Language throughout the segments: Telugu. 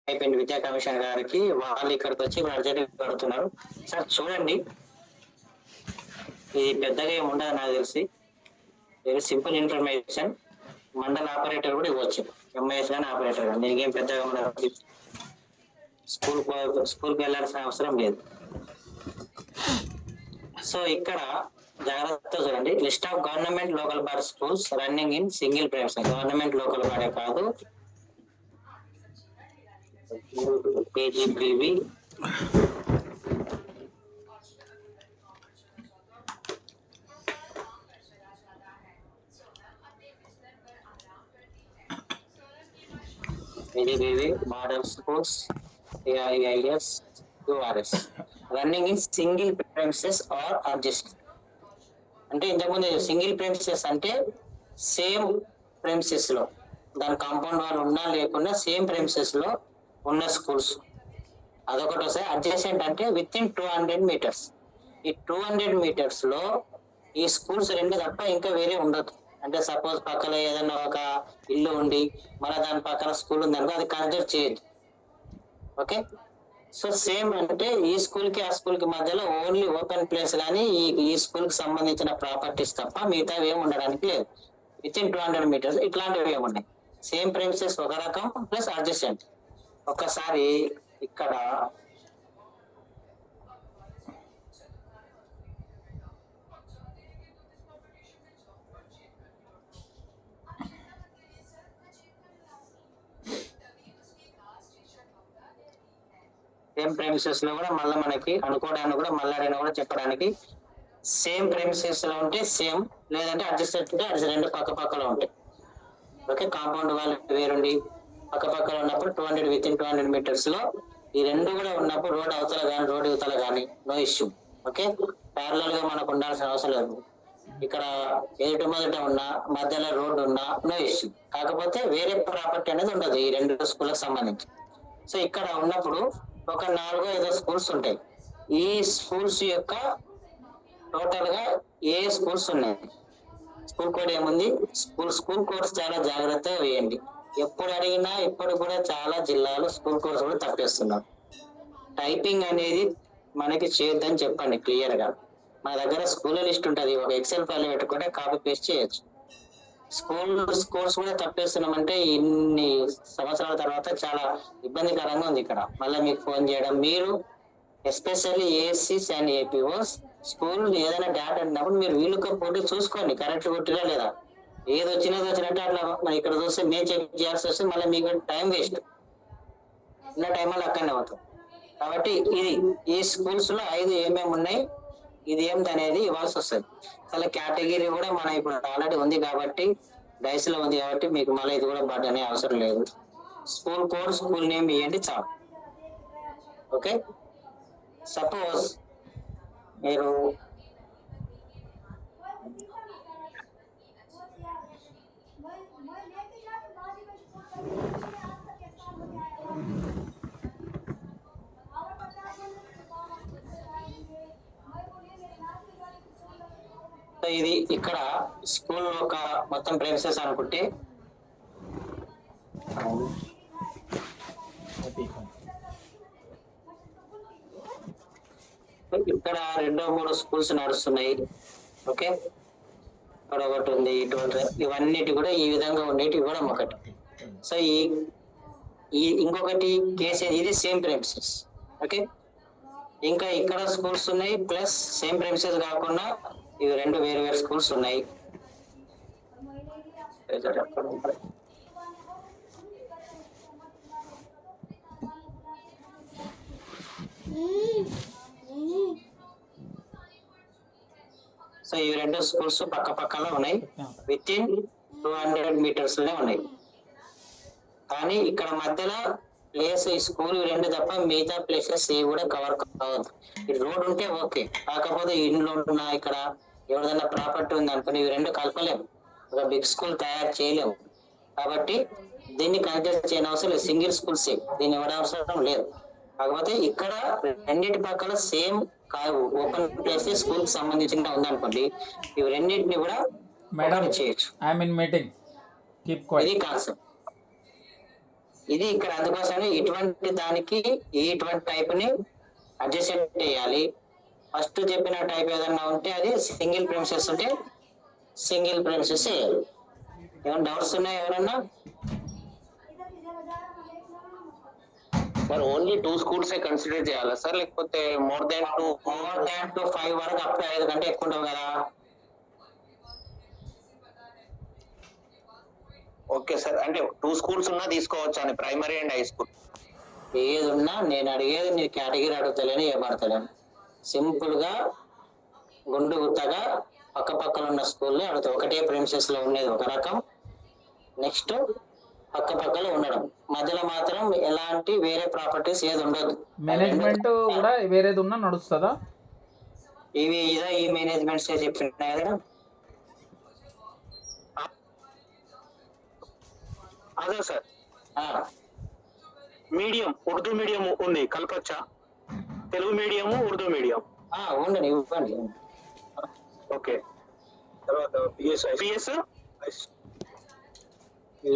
అయిపోయింది విద్యా కమిషన్ గారికి. వాళ్ళు ఇక్కడికి వచ్చి అర్జెంట్ కడుతున్నారు. సార్ చూడండి, ఇది పెద్దగా ఏమి ఉండదు నాకు తెలిసి. Very simple information. మండల ఆపరేటర్ కూడా ఇవ్వచ్చు, ఎంఐఎస్ కానీ ఆపరేటర్ కానీ. దీనికి ఏం పెద్దగా ఉండదు. స్కూల్కి వెళ్ళాల్సిన అవసరం లేదు. సో ఇక్కడ జాగ్రత్త చూడండి. List of government local body schools running in single premises. Government local body కాదు, KGBV. KGBV model schools, AIS, URS running in single premises are adjust. అంటే ఇంతకుముందు సింగిల్ ప్రైమ్సెస్ అంటే సేమ్ ప్రైమ్సెస్ లో, దాని కాంపౌండ్ వాళ్ళు ఉన్నా లేకున్నా సేమ్ ప్రైమ్సెస్ లో ఉన్న స్కూల్స్ అదొకటి వస్తాయి. అడ్జసెంట్ అంటే విత్ ఇన్ 200 meters. ఈ 200 meters లో ఈ స్కూల్స్ రెండు తప్ప ఇంకా వేరే ఉండదు. అంటే సపోజ్ పక్కన ఏదైనా ఒక ఇల్లు ఉండి మళ్ళీ దాని పక్కన స్కూల్ ఉంది అనుకో, అది కన్సిడర్ చేయదు. ఓకే, సో సేమ్ అంటే ఈ స్కూల్ కి ఆ స్కూల్ కి మధ్యలో ఓన్లీ ఓపెన్ ప్లేస్ కానీ ఈ స్కూల్ కి సంబంధించిన ప్రాపర్టీస్ తప్ప మిగతా ఏమి ఉండడానికి లేదు. విత్ ఇన్ 200 meters ఇట్లాంటివి ఏమున్నాయి. సేమ్ ప్రెమిసెస్ ఒక రకం ప్లస్ అడ్జసెంట్. ఒకసారి ఇక్కడ సేమ్ ప్రెమిసెస్ లో కూడా మళ్ళీ మనకి అనుకోవడానికి కూడా మళ్ళీ కూడా చెప్పడానికి సేమ్ ప్రెమిసెస్ లో ఉంటే సేమ్, లేదంటే అడ్జస్టెంట్ ఉంటే అది రెండు పక్క పక్కలో ఉంటాయి. ఓకే, కాంపౌండ్ వాళ్ళు వేరుండి పక్క పక్కన ఉన్నప్పుడు 200 విత్ ఇన్ 200 meters లో ఈ రెండు కూడా ఉన్నప్పుడు రోడ్ అవతల కానీ రోడ్ యువతల కానీ నో ఇష్యూ. ఓకే, ప్యారలల్ గా మనకు ఉండాల్సిన అవసరం లేదు. ఇక్కడ ఎదుటి మొదట ఉన్నా మధ్యలో రోడ్డు ఉన్నా నో ఇష్యూ. కాకపోతే వేరే ప్రాపర్టీ అనేది ఉండదు ఈ రెండు స్కూళ్ళకి సంబంధించి. సో ఇక్కడ ఉన్నప్పుడు ఒక 4-5 స్కూల్స్ ఉంటాయి. ఈ స్కూల్స్ యొక్క టోటల్ గా ఏ స్కూల్స్ ఉన్నాయి, స్కూల్ కోడ్ ఏముంది, స్కూల్ కోడ్స్ చాలా జాగ్రత్తగా వేయండి. ఎప్పుడు అడిగినా ఇప్పుడు కూడా చాలా జిల్లాలు స్కూల్ కోడ్స్ కూడా తప్పేస్తున్నారు. టైపింగ్ అనేది మనకి చేయొద్దని చెప్పండి క్లియర్ గా. మన దగ్గర స్కూల్ లిస్ట్ ఉంటుంది, ఒక ఎక్సెల్ ఫైల్ పెట్టుకుంటే కాపీ పేస్ట్ చేయొచ్చు. స్కూల్ కోర్స్ కూడా తప్పేస్తున్నామంటే ఇన్ని సంవత్సరాల తర్వాత చాలా ఇబ్బందికరంగా ఉంది. ఇక్కడ మళ్ళీ మీకు ఫోన్ చేయడం, మీరు ఎస్పెషల్లీ ఏఎస్సీస్ అండ్ ఏపీఓస్ స్కూల్ ఏదైనా డేటా అన్నప్పుడు మీరు వీళ్ళకి పోటీ చూసుకోండి కరెక్ట్ కొట్టినా లేదా. ఏది వచ్చినట్టు అట్లా ఇక్కడ చూస్తే మేము చెక్ చేయాల్సి వస్తే మళ్ళీ మీకు టైం వేస్ట్, ఉన్న టైం వల్ల అక్కడనే అవుతుంది. కాబట్టి ఇది ఈ స్కూల్స్ లో 5 ఏమేమి ఉన్నాయి, ఇది ఏమిటి అనేది ఇవ్వాల్సి వస్తుంది. అసలు కేటగిరీ కూడా మన ఇప్పుడు ఆల్రెడీ ఉంది కాబట్టి డైస్ లో ఉంది కాబట్టి మీకు మళ్ళీ ఇది కూడా బట్ అనే అవసరం లేదు. స్కూల్ కోడ్ స్కూల్ నేమ్ ఇవ్వండి చాలు. ఓకే, సపోజ్ మీరు ఇది ఇక్కడ స్కూల్ ఒక మొత్తం ప్రెమిసెస్ అనుకుంటే ఇక్కడ 2-3 స్కూల్స్ నడుస్తున్నాయి. ఓకే, ఇక్కడ ఒకటి ఉంది, ఇటువంటి ఇవన్నిటి కూడా ఈ విధంగా ఉండేటి ఇవ్వడం ఒకటి. సో ఈ ఇంకొకటి కేసు ఇది సేమ్ ప్రెమిసెస్. ఓకే, ఇంకా ఇక్కడ స్కూల్స్ ఉన్నాయి ప్లస్ సేమ్ ప్రెమిసెస్ కాకుండా ఇవి 2 వేరు స్కూల్స్ ఉన్నాయి. సో ఈ 2 స్కూల్స్ పక్క పక్కన ఉన్నాయి, విత్ ఇన్ 200 meters లోనే ఉన్నాయి. కానీ ఇక్కడ మధ్యలో ప్లేస్ ఈ స్కూల్ 2 తప్ప మిగతా ప్లేసెస్ ఏ కూడా కవర్ కావద్దు. ఈ రోడ్ ఉంటే ఓకే, కాకపోతే ఇండ్లు ఉన్నా ఇక్కడ ఎవరిదైనా ప్రాపర్టీ ఉంది అనుకుని ఇవి 2 కలపలేము, ఒక బిగ్ స్కూల్ తయారు చేయలేము. కాబట్టి దీన్ని కన్సిడర్ చేయని అవసరం లేదు, సింగిల్ స్కూల్స్ దీన్ని ఇవ్వడం అవసరం లేదు. కాకపోతే ఇక్కడ రెండింటి పక్కన సేమ్ ఓపెన్ ప్లేస్ స్కూల్ కి సంబంధించిన ఉందనుకోండి, ఇవి రెండింటిని కూడా మేడం చేయొచ్చు. I am in meeting, keep quiet. ఇది కాన్సెప్ట్. ఇది ఇక్కడ అందుకోసమే ఇటువంటి దానికి ఇటువంటి టైప్ ని అడ్జస్ట్మెంట్ చేయాలి. ఫస్ట్ చెప్పిన టైప్ ఏదన్నా ఉంటే అది సింగిల్ ప్రిమిసెస్ ఉంటే సింగిల్ ప్రిమిసెస్ చేయాలి. ఏమైనా డౌట్స్ ఉన్నాయా ఎవరన్నా? మరి ఓన్లీ 2 schools కన్సిడర్ చేయాలా సార్, లేకపోతే మోర్ దాన్ 2 5 వరకు అప్ టు 5 కంటే ఎక్కువ ఉండవు కదా. ఓకే సార్, అంటే 2 schools ఉన్నా తీసుకోవచ్చు అని, ప్రైమరీ అండ్ హై స్కూల్ ఏది ఉన్నా నేను అడిగేది నీ కేటగిరీ అడుగుతలేని ఏమడతలేను. సింపుల్ గా గుండు గుత్తగా పక్క పక్కన ఉన్న స్కూల్లో అడుగుతా. ఒకటే ప్రిమిసెస్ లో ఉండేది ఒక రకం, నెక్స్ట్ పక్క పక్కలో ఉండడం, మధ్యలో మాత్రం ఎలాంటి వేరే ప్రాపర్టీస్ ఏది ఉండదు. మేనేజ్మెంట్ కూడా వేరేది ఉన్నా నడుస్తుందా? ఇవి ఇదో ఈ మేనేజ్మెంట్స్ చెప్పినాయి కదా. అదే సార్, మీడియం ఉర్దూ మీడియం ఉంది, కలపచ్చా? తెలుగు మీడియం, ఉర్దూ మీడియం ఉండండి, ఇవ్వండి. ఓకే, తర్వాత పిఎస్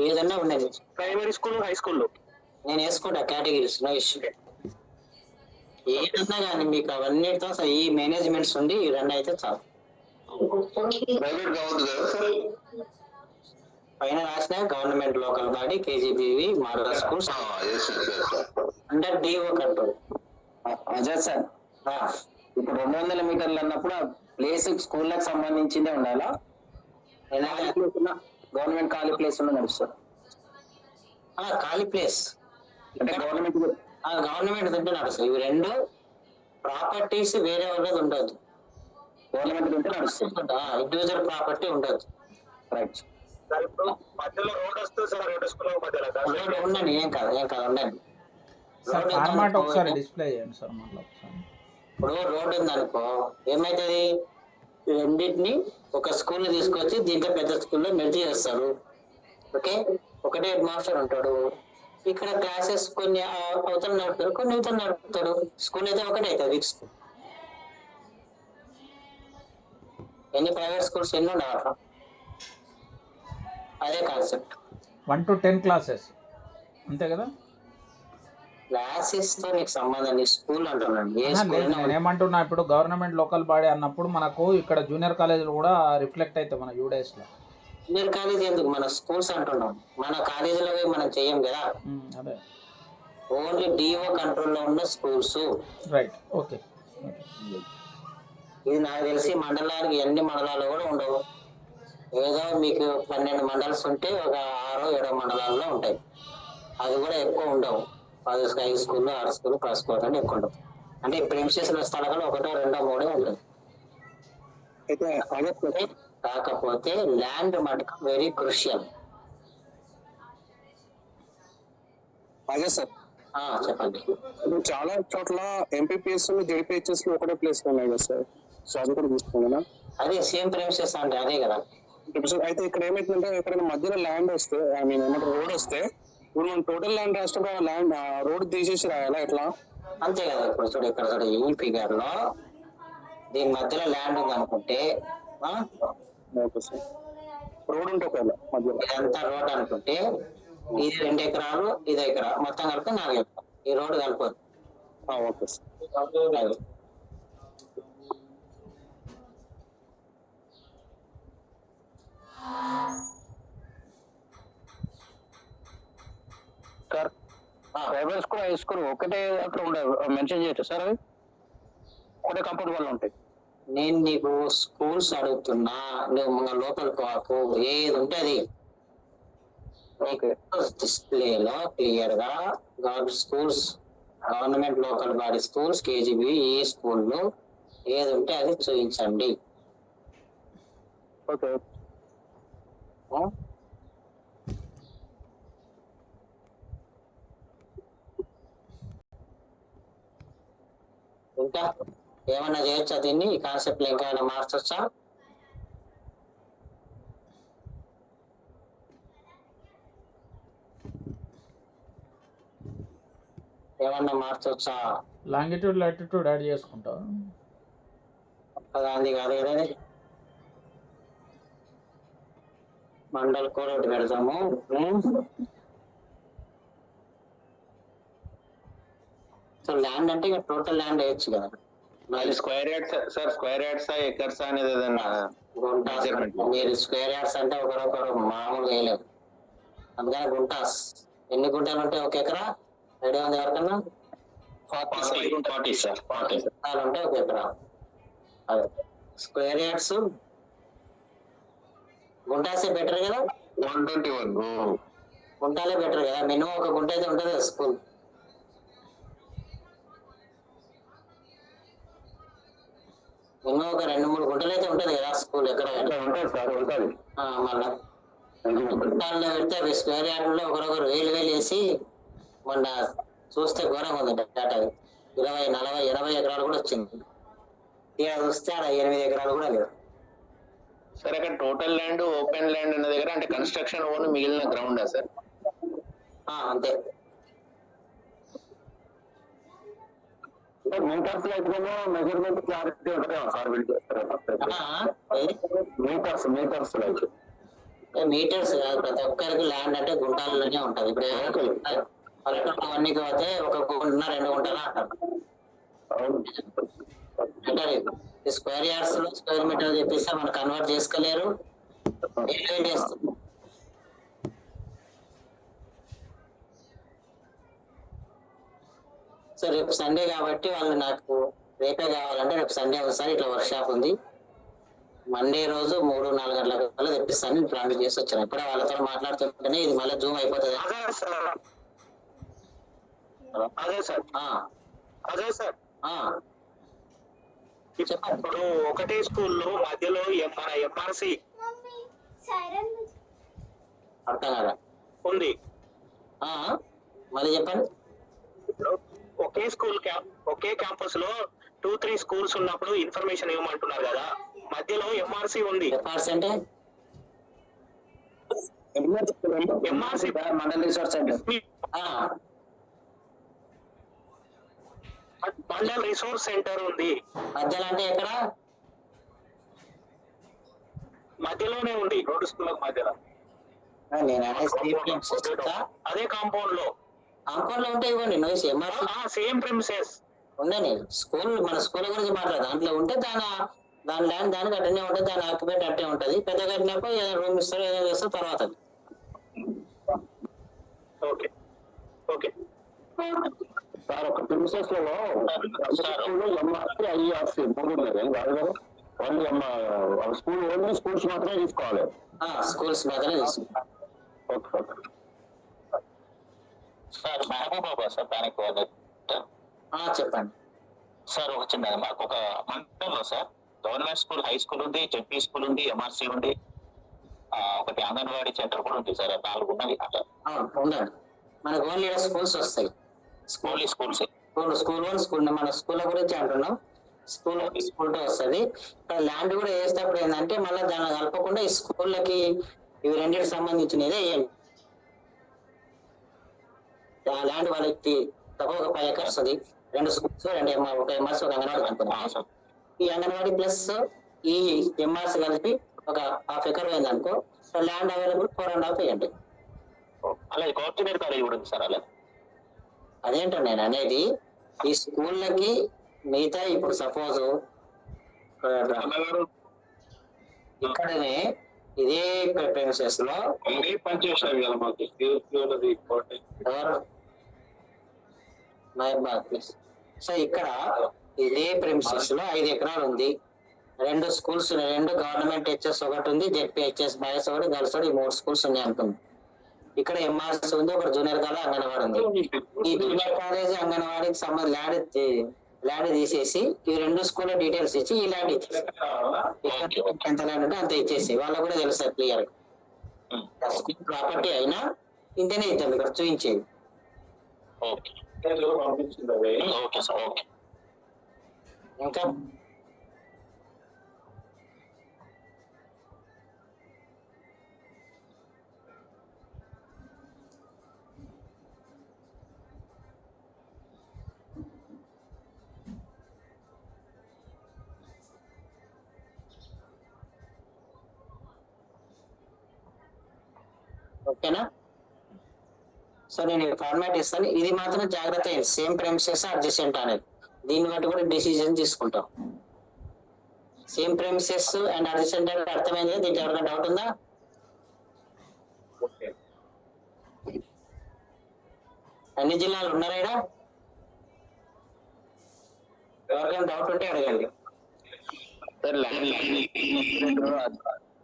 ఏదన్నా ఉండదు. ప్రైమరీ స్కూల్, హై స్కూల్లో నేను వేసుకుంటా కేటగిరీస్, నో ఇష్యూ. ఏదన్నా కానీ మీకు అవన్నిటితో ఈ మేనేజ్మెంట్స్ ఉండి ఈ రెండు అయితే చాలు. ప్రైవేట్ కావద్దు కదా సార్? పైన రాసిన government local body KGBV model schools under DO control. అదే సార్, ఇప్పుడు 200 మీటర్లు అన్నప్పుడు ఆ ప్లేస్ స్కూళ్ళకి సంబంధించిందే ఉండాలా? గవర్నమెంట్ ఖాళీ ప్లేస్ ఉన్న నడుస్తుంది. ఖాళీ ప్లేస్ అంటే గవర్నమెంట్ ఉంటే నడుస్తుంది. ఇవి రెండు ప్రాపర్టీస్ వేరే వాళ్ళది ఉండదు. గవర్నమెంట్ ఉంటే నడుస్తుంది, ఇండివిజువల్ ప్రాపర్టీ ఉండదు. రైట్. మధ్యలో రోడ్ వస్తుంది సార్, రోడ్ స్కూల్ మధ్యలో ఉండండి, ఏం కాదు ఉండండి. సార్ ఫార్మాట్ ఒకసారి డిస్ప్లే చేయండి సార్ మళ్ళీ ఒకసారి. ఇప్పుడు రోడ్ ఉందనుకో ఏమైతుంది, రెండింటిని ఒక స్కూల్ తీసుకొచ్చి దీంట్లో పెద్ద స్కూల్లో మెర్జ్ చేస్తారు. ఓకే, ఒకటే హెడ్ మాస్టర్ ఉంటాడు. ఇక్కడ క్లాసెస్ కొన్ని అవతల నడుపుతాడు, కొన్ని ఇవతల నడుపుతాడు. స్కూల్ అయితే ఒకటే అవుతుంది, వీక్ స్కూల్. ఎన్ని ప్రైవేట్ స్కూల్స్ ఎన్ని ఉండవు అట్లా. అదే కాన్సెప్ట్. 1 to 10 క్లాసెస్ అంతే కదా? క్లాసెస్ తో నీకు సంబంధం, నీ స్కూల్ అంటున్నాను. ఏ స్కూల్ నేను ఏమంటున్నా, ఇప్పుడు గవర్నమెంట్ లోకల్ బాడీ అన్నప్పుడు మనకు ఇక్కడ జూనియర్ కాలేజీలు కూడా రిఫ్లెక్ట్ అవుతాయి మన యూడేస్ లో. జూనియర్ కాలేజ్ ఎందుకు, మన స్కూల్స్ అంటున్నాం. మన కాలేజీలో మనం చెయ్యం కదా. అదే ఓన్లీ డిఓ కంట్రోల్ లో ఉన్న స్కూల్స్. Right, okay. ఇది నాకు తెలిసి మండలానికి ఎన్ని మండలాలు కూడా ఉండవు. ఏదో మీకు 12 మండల్స్ ఉంటే ఒక 6 7 మండలాల్లో ఉంటాయి. అది కూడా ఎక్కువ ఉండవు. 10 హై స్కూల్, 6 స్కూల్, 10 స్కూల్ అంటే ఎక్కువ ఉండవు. అంటే ప్రిమిసెస్ స్థలాలు 1 2 3 ఉంటుంది. కాకపోతే ల్యాండ్ మటుకు వెరీ క్రూషియల్. అదే సార్, చెప్పండి. చాలా చోట్ల ఎంపీపీఎస్ జెడ్పీహెచ్ఎస్ ఒకటే ప్లేస్ ఉన్నాయి కదా సార్, సో అది కూడా తీసుకున్నా. అదే సేమ్ ప్రిమిసెస్ అంటే అదే కదా. అయితే ఇక్కడ ఏమైతుందంటే ఎక్కడైనా మధ్యలో ల్యాండ్ వస్తే, ఐ మీన్ ఏమంటారు, రోడ్ వస్తే ఇప్పుడు మనం టోటల్ ల్యాండ్ రాష్ట్రంలో ల్యాండ్ రోడ్ తీసేసి రాయాలా ఎట్లా? అంతే కదా. ఇప్పుడు చూడు, ఇక్కడ చూడు, ఈ ఫిగర్ లో దీని మధ్యలో ల్యాండ్ ఉంది అనుకుంటే రోడ్ ఉంటే ఒకవేళ మధ్యలో ఇదంతా రోడ్ అనుకుంటే ఇది 2 ఎకరాలు, ఇది ఎకరా, మొత్తం కలిపి 4 ఎకరాలు. ఈ రోడ్డు కలిపదు. Okay sir. Sir private school, high school ఒకటే అక్కడ ఉండదు, మెన్షన్ చేయొచ్చు సార్? అవి ఒకటే కంపౌండ్ వాళ్ళు ఉంటాయి. నేను నీకు స్కూల్స్ అడుగుతున్నా, నువ్వు మన లోపల కాకు, ఏది ఉంటే అది డిస్ప్లేలో క్లియర్ గా schools, government local body schools, KGB, ఈ స్కూల్లో ఏది ఉంటే అది చూపించండి. ఓకే. ఇంకా ఏమన్నా చేయొచ్చా దీన్ని, ఈ కాన్సెప్ట్ లో ఇంకా ఏమైనా మార్చొచ్చా? ఏమన్నా మార్చొచ్చా? లాంగిట్యూడ్ లాటిట్యూడ్ యాడ్ చేసుకుంటావు దాన్ని కాదు కదా, మండల్ కోడ్ ఒకటి పెడతాము. సో ల్యాండ్ అంటే ఇక టోటల్ ల్యాండ్ వేయచ్చు కదా. అది square yards sir, square yards acres అనేది ఏదన్నా గుంటాస్ measurement? మీరు స్క్వేర్ యార్డ్స్ అంటే ఒకరొకరు మామూలుగా వేయలేరు. అందుకని గుంటాస్. ఎన్ని గుంటలు ఉంటాయి ఒక ఎకరా? ఐడియా ఉంది ఎవరికన్నా? 40 సార్, 40. గుంటాలు ఉంటాయి ఒక ఎకరా. అదే స్క్వేర్ యార్డ్స్ గుంటాసే బెటర్ కదా. 121. గుంటాలే బెటర్ కదా. మినిమం ఒక గుంట అయితే ఉంటుంది కదా స్కూల్. మినిమం ఒక 2-3 గుంటలు అయితే ఉంటుంది కదా స్కూల్ ఎక్కడ ఉంటుంది సార్, ఉంటుంది. మళ్ళా గుంటాల్లో పెడితే అవి స్క్వేర్ యార్డ్లో ఒకరొకరు వేలు వేసి మొన్న చూస్తే ఘోరంగా ఉంది డేటా. 20, 40, 80 ఎకరాలు కూడా వచ్చింది. తీరా చూస్తే ఆడ 8 ఎకరాలు కూడా లేవు. సార్ అక్కడ టోటల్ ల్యాండ్, ఓపెన్ ల్యాండ్ అన్న దగ్గర అంటే కన్స్ట్రక్షన్ ఓన్ మిగిలిన గ్రౌండా సార్? అంతే. మీటర్స్ లో అయితే మెజర్మెంట్ క్లారిటీ ఉంటుందేమో సార్ వీళ్ళు మీటర్స్ లో అయితే. మీటర్స్ కాదు, ప్రతి ఒక్కరికి ల్యాండ్ అంటే గుంటాలలోనే ఉంటది. ఇప్పుడు పల్లెటూరు అన్నికి పోతే ఒక గుంట 2 గుంటలు అంటారు. అంటే స్క్వేర్ యార్డ్స్ లో స్క్వేర్ మీటర్ చెప్పేస్తే మనం కన్వర్ట్ చేసుకోలేరు. చేస్తుంది. సో రేపు సండే కాబట్టి వాళ్ళు నాకు రేపే కావాలంటే రేపు సండే ఒకసారి ఇట్లా వర్క్ షాప్ ఉంది, మండే రోజు 3-4 గంటల తెప్పిస్తాను. నేను ప్లాన్ చేసి వచ్చాను. ఇప్పుడే వాళ్ళతో మాట్లాడుతుంటేనే ఇది మళ్ళీ జూమ్ అయిపోతుంది. అదే సార్ చెప్పండి. ఇప్పుడు ఒకటే స్కూల్లో మధ్యలో మన ఎంఆర్సి అర్థం కదా ఉంది. మళ్ళీ చెప్పండి. ఒకే ఒకే క్యాంపస్ లో 2-3 స్కూల్స్ ఉన్నప్పుడు ఇన్ఫర్మేషన్ ఇవ్వమంటున్నారు కదా, మధ్యలో ఎంఆర్సి ఉంది. ఎంఆర్సి అంటే MRC mandal resource centre. Mandal resource centre ఉంది. మధ్యలో అంటే ఎక్కడ? మధ్యలోనే ఉంది, 2 స్కూళ్ళకు మధ్యలో. నేను అదే కాంపౌండ్ లో ఉంటే ఇవ్వండి. నోయిస్ ఎంఆర్సి సేమ్ ప్రిమిసెస్ ఉండండి. స్కూల్ మన స్కూల్ గురించి మాట్లాడదు. దాంట్లో ఉంటే దాని ల్యాండ్ దానికి అట్టనే ఉంటుంది, దాని ఆక్యుపేట్ అట్టే ఉంటుంది. పెద్ద కట్టినప్పుడు ఏదైనా రూమ్ ఇస్తారు, ఏదైనా చేస్తారు తర్వాత. ఓకే ఓకే సార్ ఒక ప్రిమిసెస్ లో ఎంఆర్సి ఐఆర్సి 3 ఉన్నాయి కదా. ఓన్లీ స్కూల్స్ మాత్రమే తీసుకోవాలి. స్కూల్స్ మాత్రమే తీసుకుంటాం. ఓకే సార్ మహబూబాబా సార్, దానికి చెప్పండి సార్. ఒక చిన్న మాకు ఒక మండలంలో sir government school, high school ఉంది, జెడ్పీ స్కూల్ ఉంది, ఎంఆర్సీ ఉంది, ఒకటి అంగన్వాడీ సెంటర్ కూడా ఉంది సార్. 4 ఉన్నాయి అట్లా. ఉండండి. మనకు ఓన్లీ స్కూల్స్ వస్తాయి. స్కూల్ 1 స్కూల్ మన స్కూల్ గురించి అంటున్నాం. స్కూల్ వస్తుంది. ఇక్కడ ల్యాండ్ కూడా వేసేటప్పుడు ఏంటంటే మళ్ళీ దాన్ని కలపకుండా ఈ స్కూళ్ళకి ఇవి రెండింటికి సంబంధించినదే వేయండి. ఆ ల్యాండ్ వాళ్ళకి తప్ప ఒక 5 ఎకర్స్ ఉంది. 2 స్కూల్స్, 1 ఎంఆర్సీ, 1 అంగన్వాడీ అనుకున్నాం. ఈ అంగన్వాడీ ప్లస్ ఈ ఎంఆర్సీ కలిపి ఒక 1/2 ఎకర్ పోయింది అనుకో, ల్యాండ్ అవైలబుల్ 4.5 వేయండి. అలాగే కోఆర్డినేట్ కాలేజ్ కూడా ఉంది సార్. అలా అదేంటో నేను అనేది ఈ స్కూళ్ళకి మిగతా ఇప్పుడు సపోజ్ ఇక్కడనే ఇదే ప్రిఫరెన్సెస్ లో పనిచేసారు కదా మాకు సో ఇక్కడ ఇదే ప్రిమిసెస్ లో 5 ఎకరాలు ఉంది. 2 స్కూల్స్, 2 గవర్నమెంట్ హెచ్ఎస్ ఒకటి ఉంది, జెడ్పీ హెచ్ఎస్ బాయ్స్ ఒకటి, గర్ల్స్ ఒకటి, 3 స్కూల్స్ ఉన్నాయి అనుకుంది. ఇక్కడ ఎంఆర్ఎస్ ఉంది, ఒక జూనియర్ కాలేజ్, అంగన్వాడీ ఉంది. ఈ జూనియర్ కాలేజ్, అంగన్వాడీకి సంబంధించి ల్యాండ్ తీసేసి ఈ 2 స్కూల్ డీటెయిల్స్ ఇచ్చి ఈ ల్యాండ్ ఇచ్చేసి ఎంత ల్యాండ్ ఉంటే అంత ఇచ్చేసి వాళ్ళకు కూడా తెలుస్తుంది క్లియర్. స్కూల్ ప్రాపర్టీ అయినా ఇంతనే ఇద్దాం ఇక్కడ చూపించేది. ఇంకా ఓకేనా? సో నేను ఫార్మాట్ ఇస్తాను, ఇది మాత్రం జాగ్రత్త అయింది, సేమ్ ప్రెమిసెస్ అడ్జసెంట్ అనేది, దీన్ని బట్టి కూడా డిసిజన్ తీసుకుంటాం. సేమ్ ప్రెమిసెస్ అండ్ అడ్జసెంట్ అంటే అర్థమైంది కదా, దీంట్లో ఎవరికైనా డౌట్ ఉందా? అన్ని జిల్లాలు ఉన్నారా ఈడ? ఎవరికైనా డౌట్ ఉంటే అడగండి. సార్ ల్యాండ్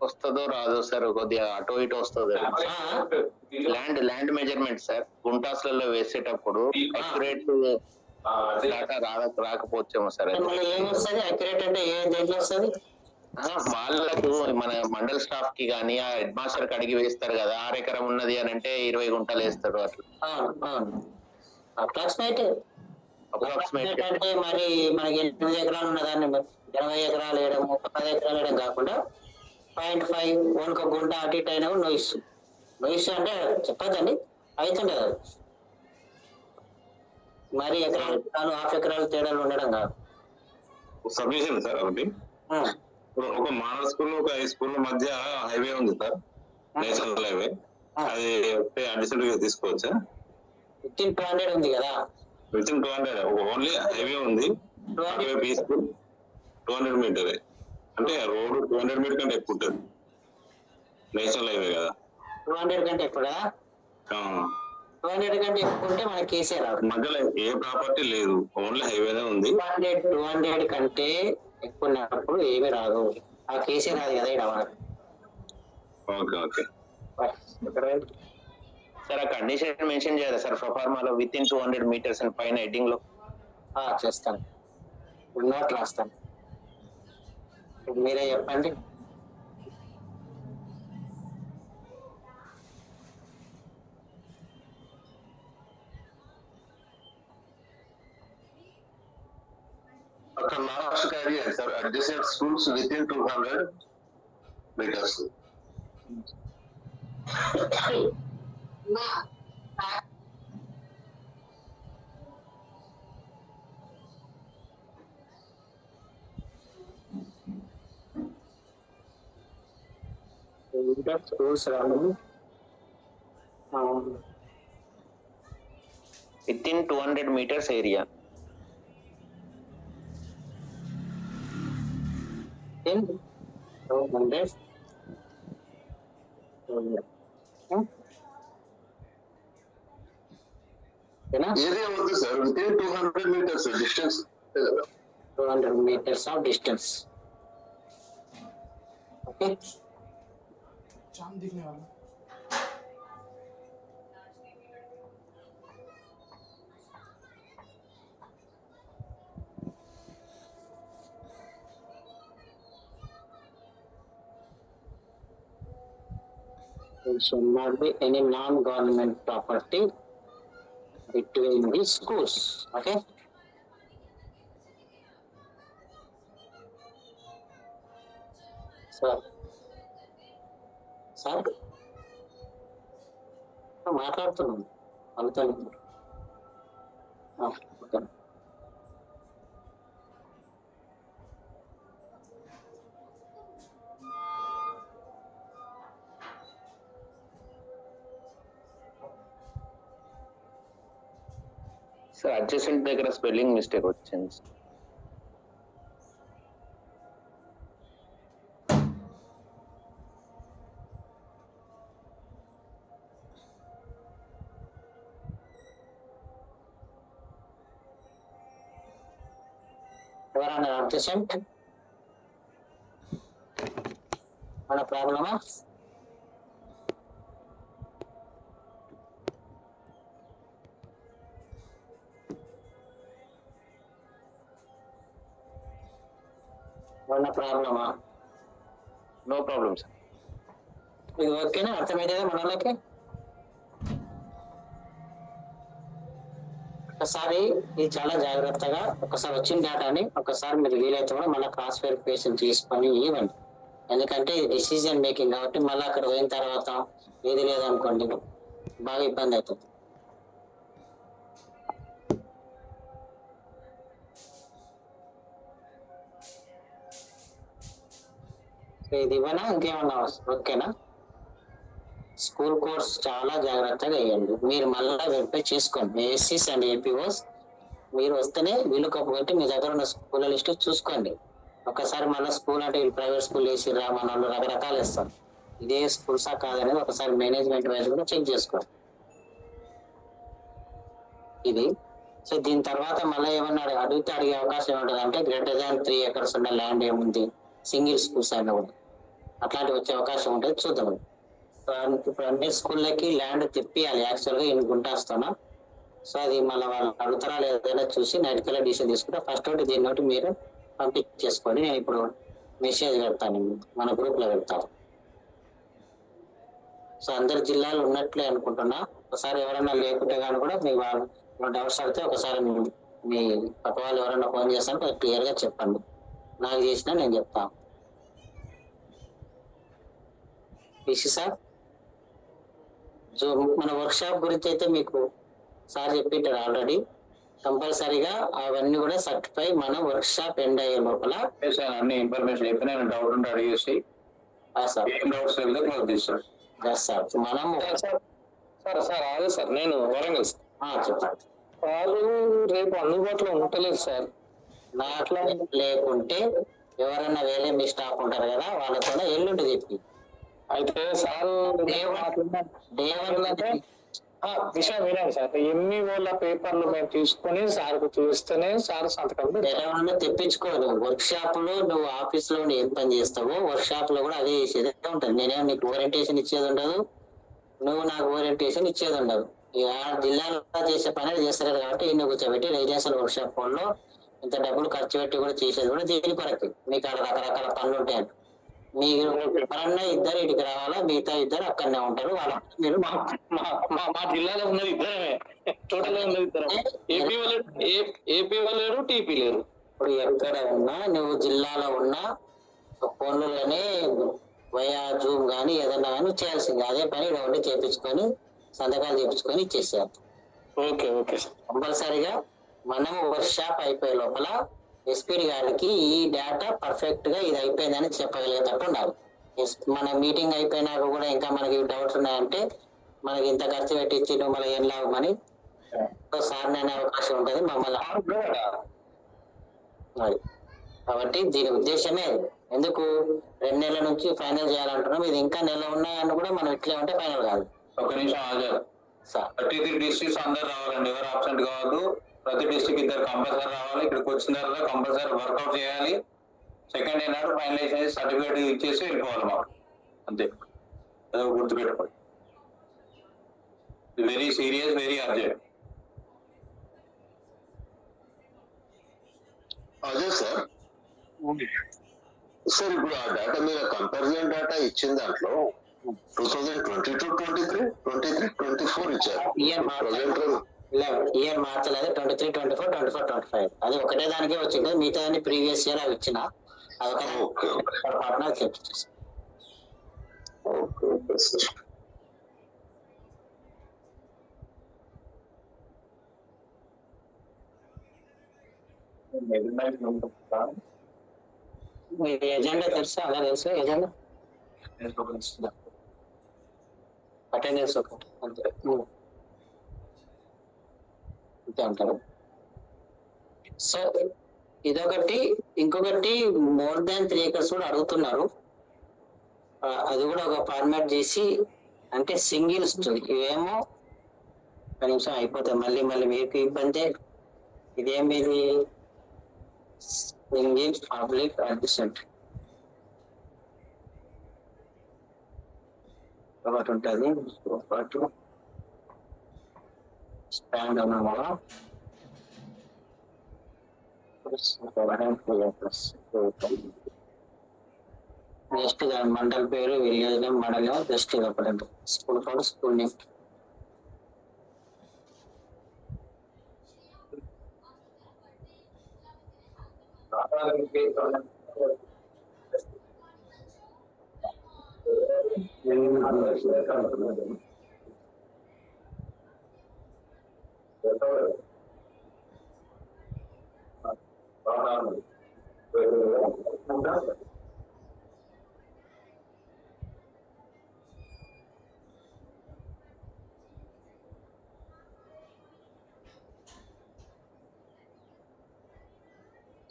వస్తుందో రాదో సార్, కొద్దిగా అటో ఇటో వస్తుంది. ల్యాండ్ మెజర్మెంట్ సార్ గుంటాస్లలో వేసేటప్పుడు అక్యురేట్ డేటా రాకపోవచ్చేమో సార్. ఏమొస్తుంది అక్యురేట్ అంటే దేంట్లో వస్తుంది? వాళ్ళకు మన మండల్ స్టాఫ్ కి కానీ ఆ హెడ్ మాస్టర్ కి అడిగి వేస్తారు కదా, 6 ఎకరం ఉన్నది అని అంటే 20 గుంటలు వేస్తారు అట్లా. అప్రాక్సిమేట్ అంటే మరి మనకి 8 ఎకరాలు ఉన్నదాన్ని 20 ఎకరాలు వేయడం 10 ఎకరాలు వేయడం కాకుండా 0.5 ఒక గుంట అటు ఇటు అయినా నోయిస్ అంటే చెప్పద్దండి, అవుతుండే కదా. మరి ఎకరాలు 1/2 ఎకరాలు తేడాలు ఉండడం కాదు. సబ్మిషన్ సార్ ఒకటి, ఒక మోడల్ స్కూల్ ఒక హై స్కూల్ మధ్య హైవే ఉంది సార్, నేషనల్ హైవే, అది అడిషనల్ గా తీసుకోవచ్చా? 200 ఉంది కదా, వితిన్ 200 ఓన్లీ హైవే ఉంది, 200 మీటర్ అంటే రోడ్ 200 మీటర్ కంటే ఎక్కువ ఉంటుంది, నేషనల్ హైవే కదా. 200 కంటే ఎక్కువ 200 కంటే ఎక్కువ ఉంటే మనకి కేసే రాదు. మధ్యలో ఏ ప్రాపర్టీ లేదు, ఓన్లీ హైవేనే ఉంది. 200 కంటే ఎక్కువ ఉన్నప్పుడు ఏమీ రాదు, ఆ కేసే రాదు కదా ఇక్కడ మనకు. ఓకే ఓకే సార్ ఆ కండిషన్ మెన్షన్ చేయాలి సార్ ప్రొఫార్మాలో, విత్ ఇన్ 200 మీటర్స్ అని పైన హెడ్డింగ్ లో. చేస్తాను, నోట్ రాస్తాను, మీరే చెప్పండి. అక్కడ last carry sir adjacent schools within 200 metres. Schools రాను within 200 metres area. Area ఉంది sir, within 200 metres distance, 200 meters of distance. Okay. चांद दिखने वाला. There should not be any non-government property between the schools. Okay. Sir మాట్లాడుతున్నాను అందుకని. ఓకే. సార్ అడ్జసెంట్ దగ్గర స్పెల్లింగ్ మిస్టేక్ వచ్చింది. ఎవరన్నా అడ్జసెంట్ మన ప్రాబ్లమా? ప్రాబ్లమా? No problem sir. ఇది ఓకేనా, అర్థమైతే మన వాళ్ళకి? ఒకసారి ఇది చాలా జాగ్రత్తగా ఒకసారి వచ్చిన డేటాని ఒకసారి మీరు వీలైతే కూడా మళ్ళీ క్రాస్ వెరిఫికేషన్ తీసుకొని ఇవ్వండి. ఎందుకంటే ఇది డిసిజన్ మేకింగ్ కాబట్టి మళ్ళీ అక్కడ పోయిన తర్వాత ఏది లేదనుకోండి బాగా ఇబ్బంది అవుతుంది. ఇది ఇవ్వనా ఇంకేమన్నా ఓకేనా? స్కూల్ కోర్స్ చాలా జాగ్రత్తగా వేయండి. మీరు మళ్ళీ వెరిఫై చేసుకోండి. ఏఎస్సీస్ అండ్ ఏపీఓస్ మీరు వస్తేనే వీలు కప్పుకొట్టి మీ దగ్గర ఉన్న స్కూల్ లిస్ట్ చూసుకోండి. ఒకసారి మళ్ళీ స్కూల్ అంటే ప్రైవేట్ స్కూల్ వేసిరా మన వాళ్ళు రకరకాలు ఇస్తారు. ఇదే స్కూల్సా కాదనేది ఒకసారి మేనేజ్మెంట్ వైజ్ కూడా చెక్ చేసుకోండి. ఇది సో దీని తర్వాత మళ్ళీ ఏమన్నా అడిగితే అడిగే అవకాశం ఏముంటుంది అంటే గ్రేటర్ దాన్ 3 acres ఉన్న ల్యాండ్ ఏముంది, సింగిల్ స్కూల్స్ అయినా కూడా అట్లాంటివి వచ్చే అవకాశం ఉంటుంది. చూద్దాం. ఇప్పుడు అన్ని స్కూళ్ళకి ల్యాండ్ తెప్పియాలి. యాక్చువల్గా ఇన్ని గుంటాస్తున్నా. సో అది మళ్ళీ వాళ్ళు అడుగుతారా లేదైనా చూసి నైట్ కల్లా డిసిషన్ తీసుకుంటే ఫస్ట్ ఒకటి దీన్ని ఒకటి మీరు పంపించేసుకోండి. నేను ఇప్పుడు మెసేజ్ పెడతాను, మన గ్రూప్ లో పెడతాను. సో అందరి జిల్లాలు ఉన్నట్లే అనుకుంటున్నా. ఒకసారి ఎవరైనా లేకుంటే కానీ కూడా మీ వాళ్ళు డౌట్స్ అడితే ఒకసారి మీ పక్క వాళ్ళు ఎవరైనా ఫోన్ చేస్తాను క్లియర్ గా చెప్పండి. నాకు చేసినా నేను చెప్తాను. పిసి సార్ మన వర్క్ షాప్ గురించి అయితే మీకు సార్ చెప్పింటారు ఆల్రెడీ. కంపల్సరీగా అవన్నీ కూడా సర్టిఫై మన వర్క్ షాప్ ఎండ్ అయ్యే లోపల అన్ని ఇన్ఫర్మేషన్ చెప్పి నేను డౌట్ ఉంటే అడిగేసి ఏం డౌట్స్ వెళ్తే క్లోజ్ చేస్తాడు సార్. మనం సార్ అదే సార్ నేను వరంగల్ చెప్పండి. వాళ్ళు రేపు అందుబాటులో ఉండలేదు సార్. నాట్లో లేకుంటే ఎవరైనా వేరే మీ స్టాఫ్ ఉంటారు కదా వాళ్ళతో ఎల్లుండి చెప్పి అయితే సారు విషయం వినండి సార్. ఎన్ని వాళ్ళ పేపర్లు మేము తీసుకొని సార్కు చూస్తేనే సార్ సంతకం ఏమన్నా తెప్పించుకోను. వర్క్ షాప్ లో నువ్వు ఆఫీస్ లో ఏం పని చేస్తావో వర్క్ షాప్ లో కూడా అదే చేసేది ఉంటుంది. నేనేమో నీకు ఓరియంటేషన్ ఇచ్చేది ఉండదు, నువ్వు నాకు ఓరియంటేషన్ ఇచ్చేది ఉండదు. జిల్లాలో చేసే పని చేస్తారు కాబట్టి ఇన్ని కూర్చోబెట్టి రెసిడెన్షియల్ వర్క్ షాప్ లో ఇంత డబ్బులు ఖర్చు పెట్టి కూడా చేసేది కూడా దీని కొరకు. మీకు అక్కడ రకరకాల పనులు ఉంటాయంట. మీరు ఎవరన్నా ఇద్దరు ఇటుకి రావాలా, మిగతా ఇద్దరు అక్కడనే ఉంటారు. వాళ్ళ మీరు మా జిల్లాలో ఉన్నది ఇద్దరమే, టోటల్ ఉన్నది ఇద్దరు. ఏపీ లేరు, టీపీ లేరు. ఇప్పుడు ఎక్కడ ఉన్నా నువ్వు జిల్లాలో ఉన్నా ఫోన్లోనే వయా జూమ్ కానీ ఏదన్నా కానీ చేయాల్సింది. అదే పని ఇక్కడ ఉండి చేపించుకొని సంతకాలు చేపించుకొని ఇచ్చేసారు. Okay okay sir. కంపల్సరీగా మనం వర్క్ షాప్ అయిపోయే లోపల ఎస్పీడి గారికి ఈ డేటా పర్ఫెక్ట్ గా ఇది అయిపోయిందని చెప్పగలిగేటట్టు ఉండాలి. మన మీటింగ్ అయిపోయినాక కూడా ఇంకా మనకి డౌట్స్ ఉన్నాయంటే మనకి ఇంత ఖర్చు పెట్టించి మళ్ళీ ఏం లాభమని సార్ అనే అవకాశం ఉంటుంది మమ్మల్ని. కాబట్టి దీని ఉద్దేశమే ఎందుకు 2 నెలల నుంచి ఫైనల్ చేయాలంటున్నాం. ఇది ఇంకా నెల ఉన్నాయని కూడా మనం ఇట్లే ఉంటే ఫైనల్ కాదు. ఒక నిమిషం ఆగారు సార్. 33 డిస్ట్రిక్ట్స్ అందరు రావాలండి, ఎవరు అబ్సెంట్ కావద్దు. ప్రతి డిస్ట్రిక్ట్ ఇద్దరు కంపల్సరీ రావాలి. ఇక్కడికి వచ్చిన తర్వాత కంపల్సరీ వర్కౌట్ చేయాలి. సెకండ్ డే నాడు ఫైనలైజ్ చేసి సర్టిఫికేట్ ఇచ్చేసి వెళ్ళిపోవాలి మాకు, అంతే. అదో గుర్తుపెట్టుకోండి. Very serious, very urgent. అదే సార్. సార్ ఇప్పుడు ఆ డేటా మీద కంపారిజన్ డేటా ఇచ్చిన దాంట్లో 2022, 23, 24 ఇచ్చారు. ఇయర్ మార్చలేదు. 23, 24, 24, 25 అది ఒకటే దానికే వచ్చింది. మిగతా ప్రీవియస్ ఇయర్ అవి ఇచ్చిన అదొక చెప్పించేసి. Okay sir. ఎజెండా తెలుసా? అలా తెలుసు ఎజెండా అటెండెన్స్ ఒకటి అంతే అంటారు. సో ఇదొకటి. ఇంకొకటి మోర్ దాన్ 3 acres కూడా అడుగుతున్నారు. అది కూడా ఒక ఫార్మాట్ చేసి అంటే సింగిల్స్ ఇవేమో కనీసం అయిపోతాయి. మళ్ళీ మీకు ఇబ్బంది. ఇదేమి సింగిల్ పబ్లిక్ అడ్మిషన్ ఒకటి ఉంటుంది. ఒకటి స్టాండ్ అన్నమాట. జస్ట్ దాని మండల్ పేరు, విలేజ్ నేమ్, మండలం, జస్ట్ ఇది ఒకటి. School code, school name.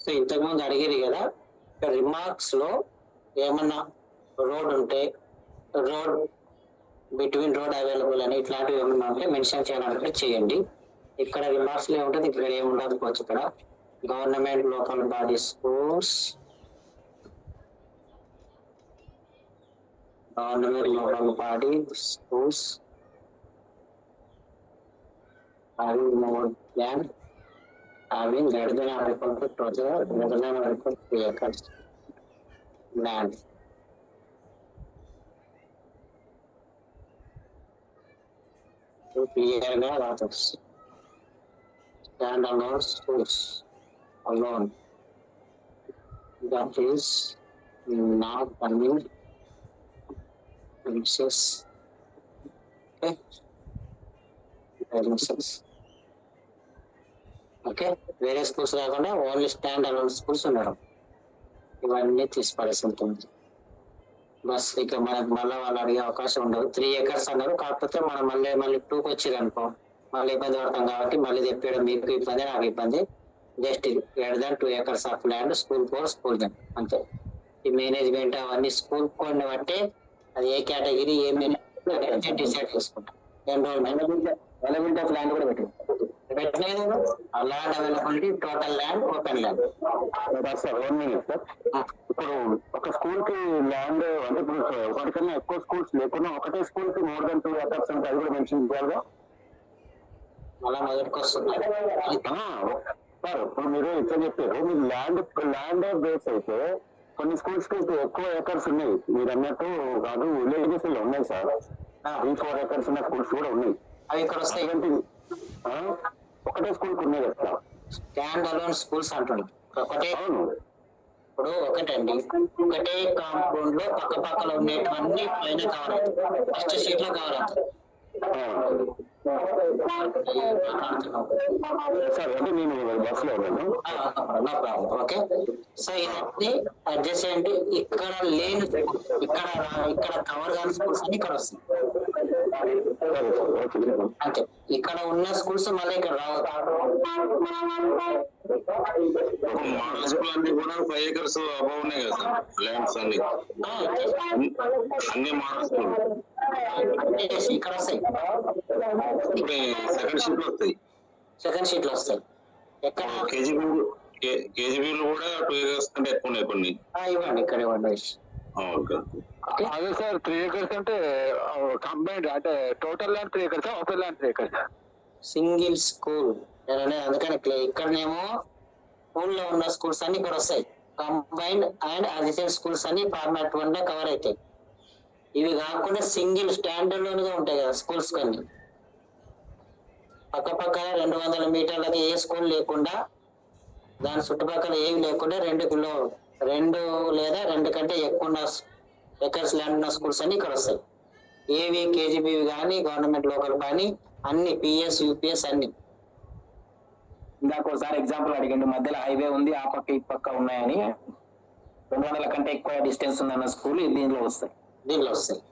So ఇంతకుముందు అడిగేది కదా, రిమార్క్స్ లో ఏమన్నా రోడ్ ఉంటే రోడ్ బిట్వీన్ రోడ్ అవైలబుల్ అని ఇట్లాంటివి ఏమన్నా ఉంటే మెన్షన్ చేయాలంటే చేయండి. ఇక్కడ రిమార్క్స్ లో ఏముంటుంది, ఇక్కడ ఏముండదు పోవచ్చు. ఇక్కడ government local body schools, government local body schools having more than having greater than or equal to total greater than or equal to 3 acres land. Clear గా రావచ్చు. Stand alone schools alone, that is not coming premises. Okay. Okay, వేరే స్కూల్స్ కాకుండా ఓన్లీ స్టాండ్ అలోన్ స్కూల్స్ ఉండడం, ఇవన్నీ తీసిపడేసి ఉంటుంది. బస్ ఇక మనకు మళ్ళీ వాళ్ళు అడిగే అవకాశం ఉండదు. 3 acres అన్నారు, కాకపోతే మనం మళ్ళీ 2కి వచ్చింది అనుకో మళ్ళీ ఇబ్బంది పడతాం కాబట్టి మళ్ళీ తెప్పేయడం మీకు ఇబ్బంది, నాకు ఇబ్బంది. Just greater than 2 acres of land school code school than అంతే. ఈ మేనేజ్మెంట్ అవన్నీ స్కూల్ కోడ్ని బట్టి అది ఏ కేటగిరీ ఏ మేనేజ్మెంట్ డిసైడ్ చేసుకుంటాం. ఎన్రోల్మెంట్ అవైలబిలిటీ ఆఫ్ ల్యాండ్ కూడా పెట్టలేదు. Land availability, total land, open land. Sir 1 minute sir. ఇప్పుడు ఒక స్కూల్ కి ల్యాండ్ అంటే ఇప్పుడు ఒకటికన్నా ఎక్కువ స్కూల్స్ లేకుండా ఒకటే స్కూల్ కి మోర్ దెన్ 2 acres అంటే అది కూడా మెన్షన్ చేయాలిగా. మళ్ళా మొదటికి వస్తుంది సార్. ఇప్పుడు మీరు ఇట్లా చెప్పారు, మీరు ల్యాండ్ బేస్ అయితే కొన్ని స్కూల్స్ కి ఎక్కువ ఎకర్స్ ఉన్నాయి. మీరు అన్నట్టు కాదు, విలేజెస్ లో ఉన్నాయి సార్. 3-4 acres ఉన్న స్కూల్స్ కూడా ఉన్నాయి. అవి ఇక్కడ వస్తాయి. ఒకటే స్కూల్ కి ఉన్నాయి కదా స్టాండ్ అలోన్ స్కూల్స్ అంటున్నాం. ఒకటే ఇప్పుడు ఒకటండి, ఒకటే కాంపౌండ్ లో పక్క పక్కన ఉండేటివన్నీ పైన కవర్ అవుతాయి. ఫస్ట్ షీట్ లో కవర్ అవుతాయి. సార్ అంటే నేను బస్ లో ఉన్నాను. No problem. ఓకే, సో ఇవన్నీ అడ్జసెంట్ ఇక్కడ లేని ఇక్కడ కవర్ కాని స్కూల్స్ అన్ని ఇక్కడ వస్తాయి అంతే. ఇక్కడ ఉన్న స్కూల్స్ మళ్ళీ ఇక్కడ రావచ్చు. మోడల్ స్కూల్ అన్ని కూడా 5 acres అబౌవ్ ఉన్నాయి కదా సార్ ల్యాండ్స్ అన్ని మోడల్ స్కూల్ ఇక్కడ వస్తాయి. ఇప్పుడు సెకండ్ షీట్ లో వస్తాయి. సెకండ్ షీట్ లో వస్తాయి. ఎక్కడ కేజీబీలు కూడా 2 acres కంటే ఎక్కువ ఉన్నాయి కొన్ని. ఇవ్వండి, ఇక్కడ ఇవ్వండి. అదే సార్ 3 acres అంటే కంబైన్డ్ అంటే total land 3 acres, open land 3 acres. Single school అందుకని ఇక్కడనేమో స్కూల్ లో ఉన్న స్కూల్స్ అన్ని ఇక్కడ వస్తాయి. కంబైన్డ్ అండ్ అడ్జసెంట్ స్కూల్స్ అన్ని ఫార్మాట్ 1 లో కవర్ అవుతాయి. ఇవి కాకుండా సింగిల్ స్టాండర్డ్ లోన్ గా ఉంటాయి కదా స్కూల్స్ కొన్ని పక్క పక్కన 200 మీటర్లకి ఏ స్కూల్ లేకుండా, దాని చుట్టుపక్కల ఏమి లేకుండా 2 లేదా 2 కంటే ఎక్కువ ఉన్న ఎకర్స్ ల్యాండ్ ఉన్న స్కూల్స్ అన్ని ఇక్కడ వస్తాయి. ఏవి కేజీబీవి కానీ గవర్నమెంట్ లోకల్ కానీ అన్ని పిఎస్ యూపీఎస్ అన్ని. ఇందాక ఒకసారి ఎగ్జాంపుల్ అడిగండి, మధ్యలో హైవే ఉంది, ఆ పక్క ఈ పక్క ఉన్నాయని 200 కంటే ఎక్కువ డిస్టెన్స్ ఉందన్న స్కూల్ దీనిలో వస్తాయి.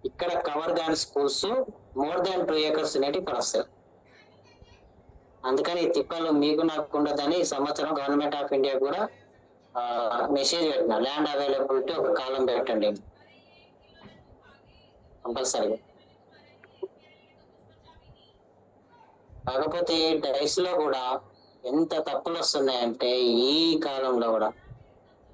ఇక్కడ కవర్ కాని స్కూల్స్ మోర్ దాన్ 2 acres అనేవి ఇక్కడ వస్తాయి. అందుకని ఈ తిప్పలు మీకు నాకు ఉండదని ఈ సంవత్సరం గవర్నమెంట్ ఆఫ్ ఇండియా కూడా మెసేజ్ పెట్టిన, ల్యాండ్ అవైలబిలిటీ ఒక కాలం పెట్టండి కంపల్సరీగా. కాకపోతే డైస్ లో కూడా ఎంత తప్పులు వస్తున్నాయంటే ఈ కాలంలో కూడా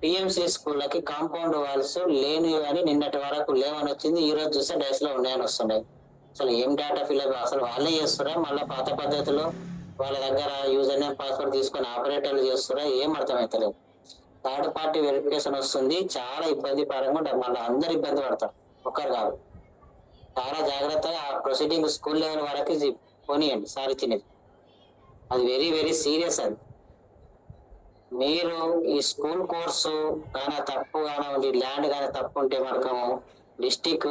పిఎంసి స్కూళ్ళకి కాంపౌండ్ వాల్స్ లేనివి అని నిన్నటి వరకు లేవని వచ్చింది. ఈ రోజు చూస్తే డైస్ లో ఉన్నాయని వస్తున్నాయి. అసలు ఏం డేటా ఫిల్ అసలు వాళ్ళే చేస్తారా, మళ్ళీ పాత పద్ధతిలో వాళ్ళ దగ్గర యూజర్ నేమ్ పాస్వర్డ్ తీసుకొని ఆపరేటర్లు చేస్తారా, ఏం అర్థమవుతలేదు. థర్డ్ పార్టీ వెరిఫికేషన్ వస్తుంది, చాలా ఇబ్బంది పరంగా మళ్ళీ అందరు ఇబ్బంది పడతారు, ఒక్కరు కాదు. చాలా జాగ్రత్తగా ఆ ప్రొసీడింగ్ స్కూల్ లెవెల్ వరకు పోనీయండి సార్ ఇచ్చినది. అది వెరీ వెరీ సీరియస్. అది మీరు ఈ స్కూల్ కోర్సు కానీ తప్పు కానీ ఉంది, ల్యాండ్ కానీ తప్పు ఉంటే మనకము డిస్టిక్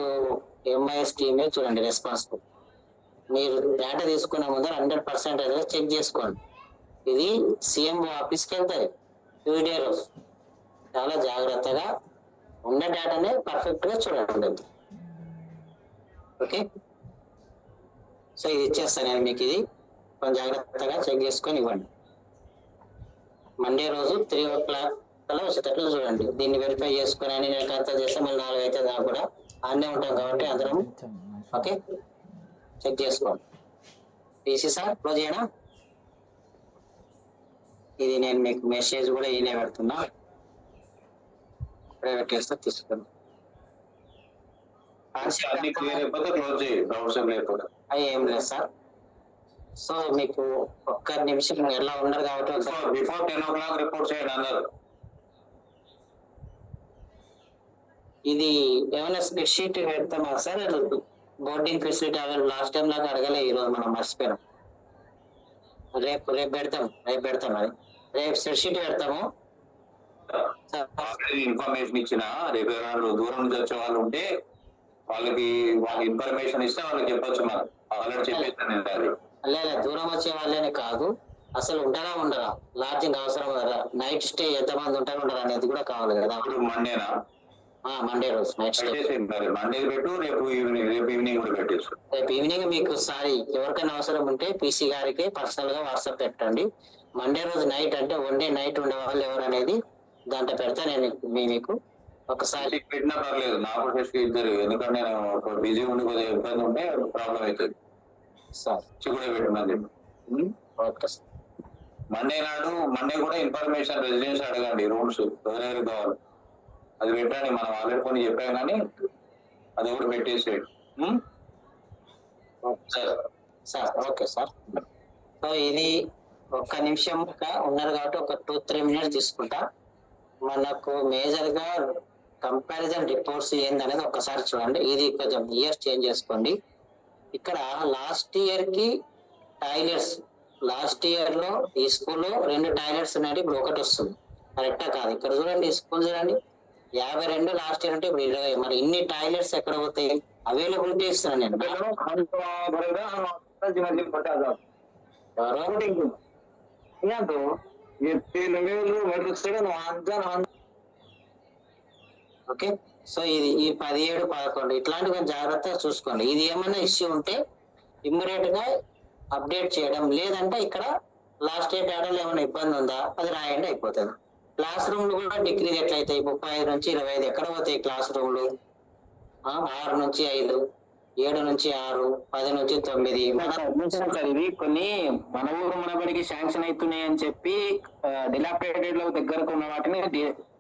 ఎంఐఎస్ టీమే చూడండి రెస్పాన్సిబుల్. మీరు డేటా తీసుకునే ముందర 100% చెక్ చేసుకోండి. ఇది సిఎంఓ ఆఫీస్కి వెళ్తాయి ఫ్యూడే రోజు. చాలా జాగ్రత్తగా ఉన్న డేటానే పర్ఫెక్ట్ గా చూడండి. ఓకే, సో ఇది ఇచ్చేస్తాను నేను మీకు. ఇది కొంచెం జాగ్రత్తగా చెక్ చేసుకొని ఇవ్వండి. మండే రోజు 3 o'clock కల్లా వచ్చేటట్లు చూడండి. దీన్ని వెరిఫై చేసుకొని అని నేను కన్సల్ట్ చేస్తే మళ్ళీ 4 అయితే దాకా కూడా అన్నీ ఉంటాం కాబట్టి అందరం ఓకే చెక్ చేసుకోండి. పీసీ సార్ క్లోజ్ చేయనా? ఇది నేను మీకు మెసేజ్ కూడా ఈయనే పెడుతున్నా, ప్రైవేట్ చేస్తే తీసుకున్నాను. అన్ని క్లియర్ అయిపోతే క్లోజ్ చేయి, డౌట్స్ ఏం లేకపోతే. అవి ఏం లేదు సార్. సో మీకు ఒక్క నిమిషం ఎలా ఉన్నారు కాబట్టి బిఫోర్ 10 o'clock రిపోర్ట్ చేయండి అందరు. ఇది ఏమైనా స్ప్రెడ్ షీట్ పెడతామా sir? Boarding facility available last time లాగా అడగలే, ఈరోజు మనం మర్చిపోయాం. రేపు పెడతాం అది రేపు స్ప్రెడ్ షీట్ పెడతాము. ఇన్ఫర్మేషన్ ఇచ్చిన రేపు ఎవరైనా దూరం నుంచి వచ్చే వాళ్ళు ఉంటే వాళ్ళకి ఇన్ఫర్మేషన్ ఇస్తే వాళ్ళకి చెప్పొచ్చు. మనం ఆల్రెడీ చెప్పేస్తాను నేను అది. లేదు దూరం వచ్చే వాళ్ళని కాదు, అసలు ఉంటారా ఉండరా, లాడ్జింగ్ అవసరం కదా, నైట్ స్టే ఎంతమంది ఉంటారు ఉండరా అనేది కూడా కావాలి కదా. మండేనా? మండే రోజు నైట్ స్టే మండే పెట్టు, రేపు ఈవినింగ్ కూడా పెట్టేసు. రేపు ఈవినింగ్ మీకు ఎవరికైనా అవసరం ఉంటే పీసీ గారికి పర్సనల్ గా వాట్సాప్ పెట్టండి. మండే రోజు నైట్ అంటే వన్ డే నైట్ ఉండే వాళ్ళు ఎవరు అనేది దాంట్లో పెడతా నేను మీకు ఒకసారి పెట్టినా పర్లేదు. నాకు ఫస్ట్ ఇద్దరు, ఎందుకంటే నేను బిజీ ఉండి కొద్దిగా ఇబ్బంది ఉంటే ప్రాబ్లం అవుతుంది సార్. కూడా పెట్టమని చెప్పి. Okay sir. మండే కూడా ఇన్ఫర్మేషన్ రెసిడెన్స్ అడగండి, రూమ్స్ ఎవరెవరు కావాలి అది పెట్టండి. మనం ఆల్రెడీ కొన్ని చెప్పాం కానీ అది కూడా పెట్టేసేయండి సార్. Okay sir. సో ఇది ఒక్క నిమిషం ఉన్నారు కాబట్టి ఒక 2-3 minutes తీసుకుంటా. మనకు మేజర్ గా కంపారిజన్ రిపోర్ట్స్ ఏందనేది ఒక్కసారి చూడండి. ఇది కొంచెం ఇయర్స్ చేంజ్ చేసుకోండి. ఇక్కడ లాస్ట్ ఇయర్ కి టాయిలెట్స్, లాస్ట్ ఇయర్ లో ఈ స్కూల్లో 2 టాయిలెట్స్ ఉన్నాయి, ఇప్పుడు 1 వస్తుంది. కరెక్టా కాదు? ఇక్కడ చూడండి, ఈ స్కూల్ చూడండి 52 లాస్ట్ ఇయర్ అంటే ఇప్పుడు 20. మరి ఇన్ని టాయిలెట్స్ ఎక్కడ పోతాయి? అవైలబిలిటీ ఇస్తున్నాను నేను. ఓకే. సో ఇది ఈ 17, 11 ఇట్లాంటి కొంచెం జాగ్రత్తగా చూసుకోండి. ఇది ఏమైనా ఇష్యూ ఉంటే ఇమ్మీడియట్ గా అప్డేట్ చేయడం, లేదంటే ఇక్కడ లాస్ట్ ఇయర్ డేటాలో ఏమైనా ఇబ్బంది ఉందా అది రాయండి, అయిపోతుంది. క్లాస్ రూమ్లు కూడా డిగ్రీలు ఎట్లయితాయి? 35 నుంచి 25 ఎక్కడ పోతాయి క్లాస్ రూమ్లు? 6 నుంచి 5, 7 నుంచి 6, 10 నుంచి 9. ఇది కొన్ని మన ఊరు మనబడికి శాంక్షన్ అవుతున్నాయి అని చెప్పి డిలాపిడేటెడ్ లో దగ్గరకు ఉన్న వాటిని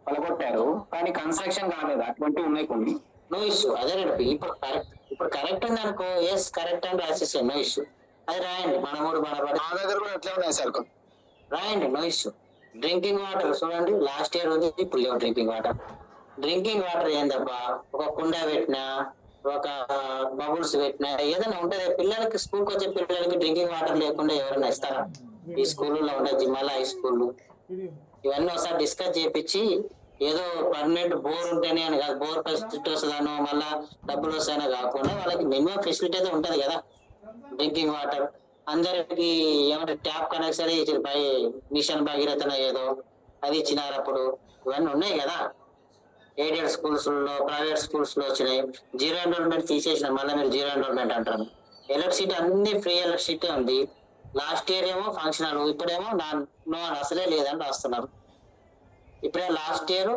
పలగొట్టారు, కానీ కన్స్ట్రక్షన్ కాలేదు. అటువంటివి ఉన్నాయి కొన్ని. No issue. అదే రండి, ఇప్పుడు కరెక్ట్ ఉంది అనుకో, ఎస్ కరెక్ట్ అని రాసేసాను, నో ఇష్యూ. అది రాయండి. మన ఊరు మనబడి మా దగ్గర కూడా ఎట్లా ఉన్నాయి సార్, రాయండి, నో ఇష్యూ. డ్రింకింగ్ వాటర్ చూడండి, లాస్ట్ ఇయర్ ఉంది, ఇప్పుడు లేవు డ్రింకింగ్ వాటర్. డ్రింకింగ్ వాటర్ ఏందబ్బా, ఒక కుండ పెట్టినా, ఒక బబుల్స్ పెట్టినా ఏదైనా ఉంటది. పిల్లలకి స్కూల్కి వచ్చే పిల్లలకి డ్రింకింగ్ వాటర్ లేకుండా ఎవరైనా ఇస్తారా? ఈ స్కూల్లో ఉండే జిమ్మాల హై స్కూల్ ఇవన్నీ ఒకసారి డిస్కస్ చేయించి, ఏదో పర్మనెంట్ బోర్ ఉంటేనే అని కాదు, బోర్ ఫెసిలిటీ వస్తుందనో మళ్ళా డబ్బులు వస్తాయనో కాకుండా వాళ్ళకి మినిమం ఫెసిలిటీ అయితే ఉంటది కదా. డ్రింకింగ్ వాటర్ అందరికి ఏమంటే ట్యాప్ కనెక్షన్ బై మిషన్ భగీరథన ఏదో అది ఇచ్చినారు అప్పుడు. ఇవన్నీ ఉన్నాయి కదా. ఎయిడెడ్ స్కూల్స్ లో, ప్రైవేట్ స్కూల్స్ లో వచ్చినాయి. 0 ఎన్రోల్మెంట్ తీసేసిన, మళ్ళీ మీరు 0 ఎన్రోల్మెంట్ అంటారు. ఎలక్ట్రిసిటీ అన్ని ఫ్రీ ఎలక్ట్రిసిటీ ఉంది. లాస్ట్ ఇయర్ ఏమో ఫంక్షనల్, ఇప్పుడేమో నో అసలే లేదని రాస్తున్నారు. ఇప్పుడే లాస్ట్ ఇయర్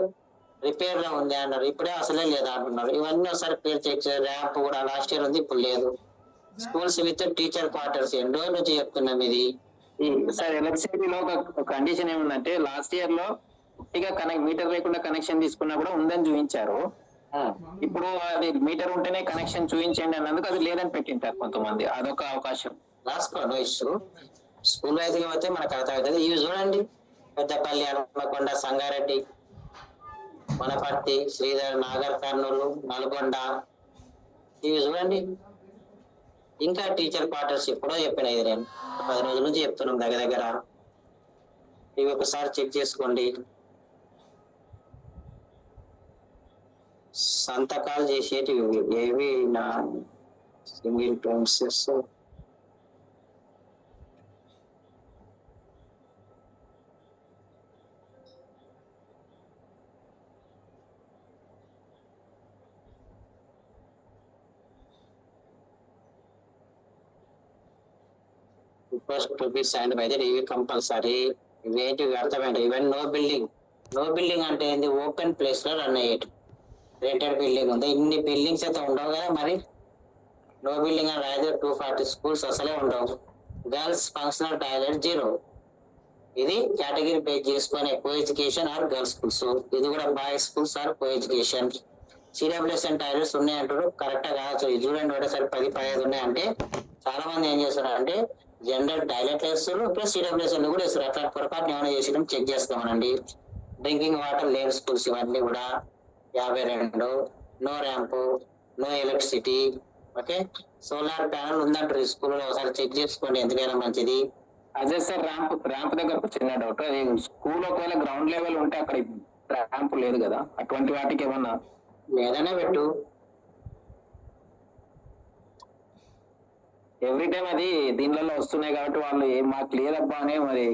రిపేర్ లో ఉంది అన్నారు, ఇప్పుడే అసలే లేదా అంటున్నారు. ఇవన్నీ ఒకసారి క్లియర్ చెక్ చేయాలి. ర్యాంప్ కూడా లాస్ట్ ఇయర్ ఉంది, ఇప్పుడు లేదు. స్కూల్స్ విత్ టీచర్ క్వార్టర్స్ ఎన్ని రోజుల నుంచి చెప్తున్నాం ఇది. సార్ ఎలక్ట్రిసిటీలో ఒక కండిషన్ ఏముందంటే, లాస్ట్ ఇయర్ లో మీటర్ లేకుండా కనెక్షన్ తీసుకున్నా కూడా ఉందని చూపించారు. ఇప్పుడు అది మీటర్ ఉంటేనే కనెక్షన్ చూపించండి అన్నందుకు అది లేదని పెట్టింటారు కొంతమంది. అదొక అవకాశం. రాసుకోండి, ఇష్యూ స్కూల్ వైజ్ గా అయితే మనకు అర్థమవుతుంది. ఇవి చూడండి, పెద్దపల్లి, హనుమకొండ, సంగారెడ్డి, వనపర్తి, శ్రీధర్, నాగర్ కర్నూలు, నల్గొండ, ఇవి చూడండి. ఇంకా టీచర్ క్వార్టర్స్ ఎప్పుడో చెప్పిన, ఇది నేను 10 రోజుల నుంచి చెప్తున్నాం దగ్గర. ఇవి ఒకసారి చెక్ చేసుకోండి. సంతకాలు చేసేటివి ఏవి నా సింగిల్ ప్రిన్సెస్. First to be sign by that ఇవి కంపల్సరీ. ఇవేంటివి అర్థమైంది? ఈవెన్ నో బిల్డింగ్ అంటే ఏంది? ఓపెన్ ప్లేస్ లో రన్ అయ్యేటి. రెంటెడ్ బిల్డింగ్ ఉంది, ఇన్ని బిల్డింగ్స్ అయితే ఉండవు కదా మరి. నో బిల్డింగ్ అని రాయదు. 240 స్కూల్స్ అసలే ఉండవు. Girls functional toilet 0. ఇది కేటగిరీ బేస్ చేసుకునే co education or girls schools. ఇది కూడా boys schools or co education. CWSN toilets ఉన్నాయంటారు, కరెక్టా కాదు. చూడండి ఒకటేసారి 10-15 ఉన్నాయంటే చాలా మంది ఏం చేస్తారు అంటే జనరల్ టాయిలెట్ వేస్తారు ప్లస్ సిడబ్ల్యూఎస్ఎన్ కూడా వేస్తారు. అట్లా పొరపాటు ఏమైనా చేసి చెక్ చేస్తామనండి. డ్రింకింగ్ వాటర్ లేని స్కూల్స్ ఇవన్నీ కూడా 52. No ramp, no electricity. Okay, solar panel ఉందంటారు ఈ స్కూల్లో, ఒకసారి చెక్ చేసుకోండి ఎందుకైనా మంచిది. అదే సార్, ర్యాంప్ దగ్గర ఒక చిన్న డౌట్. అది స్కూల్ ఒకవేళ గ్రౌండ్ లెవెల్ ఉంటే అక్కడ ర్యాంప్ లేదు కదా, అటువంటి వాటికి ఏమన్నా లేదనే పెట్టు. ఎవ్రీ టైం అది దీనిలో వస్తున్నాయి కాబట్టి వాళ్ళు మాకు లేదబ్బా అనే మరి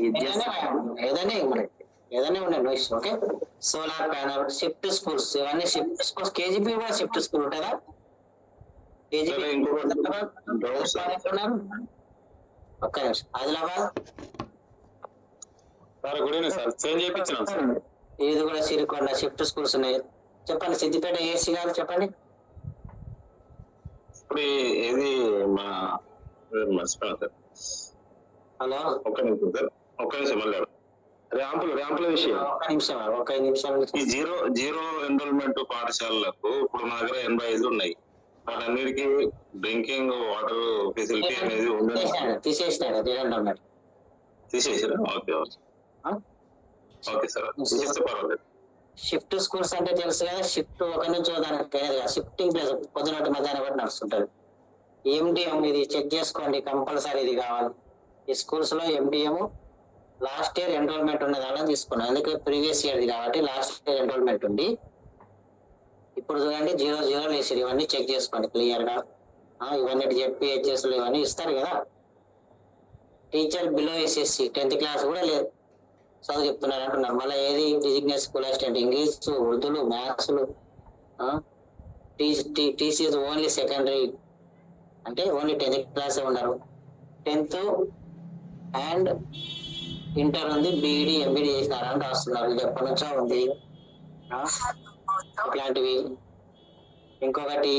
ఏదైనా ఉండండి. Okay, solar panel, shift schools ఇవన్నీ షిఫ్ట్ స్కూల్స్. కేజీపీ కూడా షిఫ్ట్ స్కూల్ ఉంటుందా? ఒక్క నిమిషం. ఆదిలాబాద్ ఇది కూడా సిరికొండ షిఫ్ట్ స్కూల్స్ ఉన్నాయి. చెప్పండి. సిద్దిపేట ఏసీ గారు చెప్పండి. ఇప్పుడు ఏది మా హలో, ఒక్క నిమిషం మళ్ళీ ర్యాంపుల విషయం. ఒక్క నిమిషం. ఈ జీరో ఎన్రోల్మెంట్ పాఠశాలలకు ఇప్పుడు మా దగ్గర 85 ఉన్నాయి. వాటన్నిటికీ డ్రింకింగ్ వాటర్ ఫెసిలిటీ అనేది ఉందని తీసేసినాడు. తీసేసారా? ఓకే సార్, తీసేస్తే పర్వాలేదు. షిఫ్ట్ స్కూల్స్ అంటే తెలుసు కదా, షిఫ్ట్ ఒక నుంచి దానికి షిఫ్టింగ్ ప్లేస్ పొద్దునటి మధ్యాహ్నం కూడా నడుస్తుంటది. ఎండిఎం ఇది చెక్ చేసుకోండి, కంపల్సరీ ఇది కావాలి. ఈ స్కూల్స్ లో ఎండిఎం లాస్ట్ ఇయర్ ఎన్రోల్మెంట్ ఉన్న దాని తీసుకున్నాం, ఎందుకంటే ప్రీవియస్ ఇయర్ది కాబట్టి లాస్ట్ ఇయర్ ఎన్రోల్మెంట్ ఉంది. ఇప్పుడు చూడండి 0 వేసారు. ఇవన్నీ చెక్ చేసుకోండి క్లియర్ గా. ఇవన్నీ జెడ్పీహెచ్ఎస్ ఇవన్నీ ఇస్తారు కదా. Teacher below SSC 10th class కూడా లేదు, చదువు చెప్తున్నారు అంటున్నారు. మళ్ళీ ఏది డిజిగ్నేట్ స్కూల్ అసిస్టెంట్, ఇంగ్లీష్, ఉర్దూలు, మ్యాథ్స్లు. టీసీఎస్ ఓన్లీ సెకండరీ అంటే ఓన్లీ 10th క్లాస్ ఉన్నారు. 10th అండ్ ఇంటర్ ఉంది, బీఈడి ఎంబీడి చేసినారని రాస్తున్నారు. ఇది ఎప్పటి నుంచో ఉంది ఇట్లాంటివి. ఇంకొకటి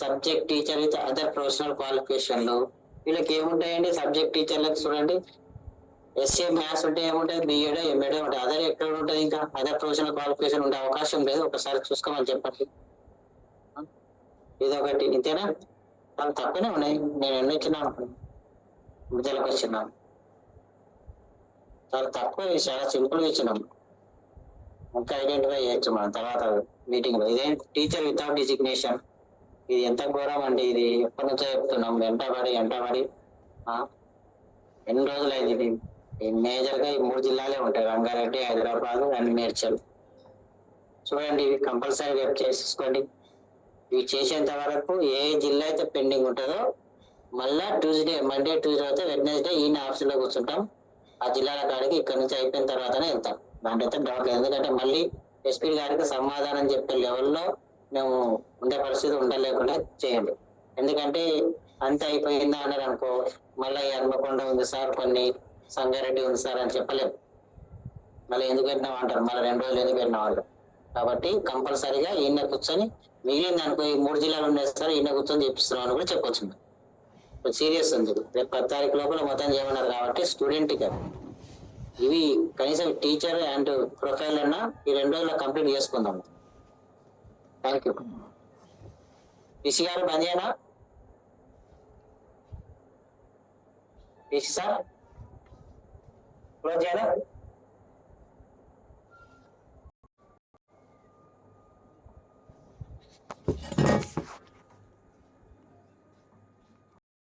subject teacher with other professional క్వాలిఫికేషన్లు. వీళ్ళకి ఏముంటాయండి సబ్జెక్ట్ టీచర్లకు? చూడండి, ఎస్ఏ మ్యాథ్స్ ఉంటే ఏముంటుంది, బీఎడ్ ఎంఏడ్ ఉంటాయి. అదర్ ఎక్కడ ఉంటుంది? ఇంకా అదర్ ప్రొఫెషనల్ క్వాలిఫికేషన్ ఉండే అవకాశం లేదు. ఒకసారి చూసుకోమని చెప్పండి. ఇదొకటి. ఇంతేనా? చాలా తక్కువనే ఉన్నాయి. నేను ఎన్ని ఇచ్చినాను విద్యలకు వచ్చినాను, చాలా తక్కువ, చాలా సింపుల్ ఇచ్చినాం. ఇంకా ఐడెంటిఫై చేయొచ్చు మనం తర్వాత మీటింగ్ లో. ఇదేం టీచర్ వితౌట్ డిజిగ్నేషన్, ఇది ఎంత ఘోరం అండి. ఇది ఎప్పటి నుంచో చెప్తున్నాం, ఎంటబడి ఎన్ని రోజులు అయింది. ఇది మేజర్ గా ఈ 3 జిల్లాలే ఉంటాయి, రంగారెడ్డి, హైదరాబాద్ అండ్ మేడ్చల్. చూడండి, ఇవి కంపల్సరీ వెబ్ చేసుకోండి. ఇవి చేసేంత వరకు ఏ జిల్లా అయితే పెండింగ్ ఉంటుందో మళ్ళా మండే ట్యూస్డే అయితే వెడ్నెస్డే ఈయన ఆఫీస్ లో కూర్చుంటాం. ఆ జిల్లాల కాడికి ఇక్కడ నుంచి అయిపోయిన తర్వాతనే వెళ్తాం. దాంట్లో అయితే డౌట్ లేదు. ఎందుకంటే మళ్ళీ ఎస్పీ గారికి సమాధానం చెప్పే లెవెల్లో మేము ఉండే పరిస్థితి ఉండలేకుండా చేయండి. ఎందుకంటే అంత అయిపోయిందా అన్నారు అనుకో, మళ్ళీ హన్మకొండ ఉంది సార్, కొన్ని సంగారెడ్డి ఉంది సార్ అని చెప్పలేము. మళ్ళీ ఎందుకు పెట్టినాం అంటారు, మళ్ళీ 2 రోజులు ఎందుకు పెట్టినాం అంటారు. కాబట్టి కంపల్సరీగా ఈయన కూర్చొని మిగిలింది అనుకో, ఈ 3 జిల్లాలు ఉన్నాయి సార్, ఈయన కూర్చొని చెప్పిస్తున్నాం అని కూడా చెప్పొచ్చు. సీరియస్ ఉంది. రేపు 10 తారీఖు లోపల మొత్తం చేయమన్నారు కాబట్టి స్టూడెంట్ కదా. ఇవి కనీసం టీచర్ అండ్ ప్రొఫైల్ అన్నా ఈ 2 రోజుల్లో కంప్లీట్ చేసుకుందాం. Thank you. పిసి గారు బంద్ చేయనా? పిసి సార్ క్లోజ్ చేయనా?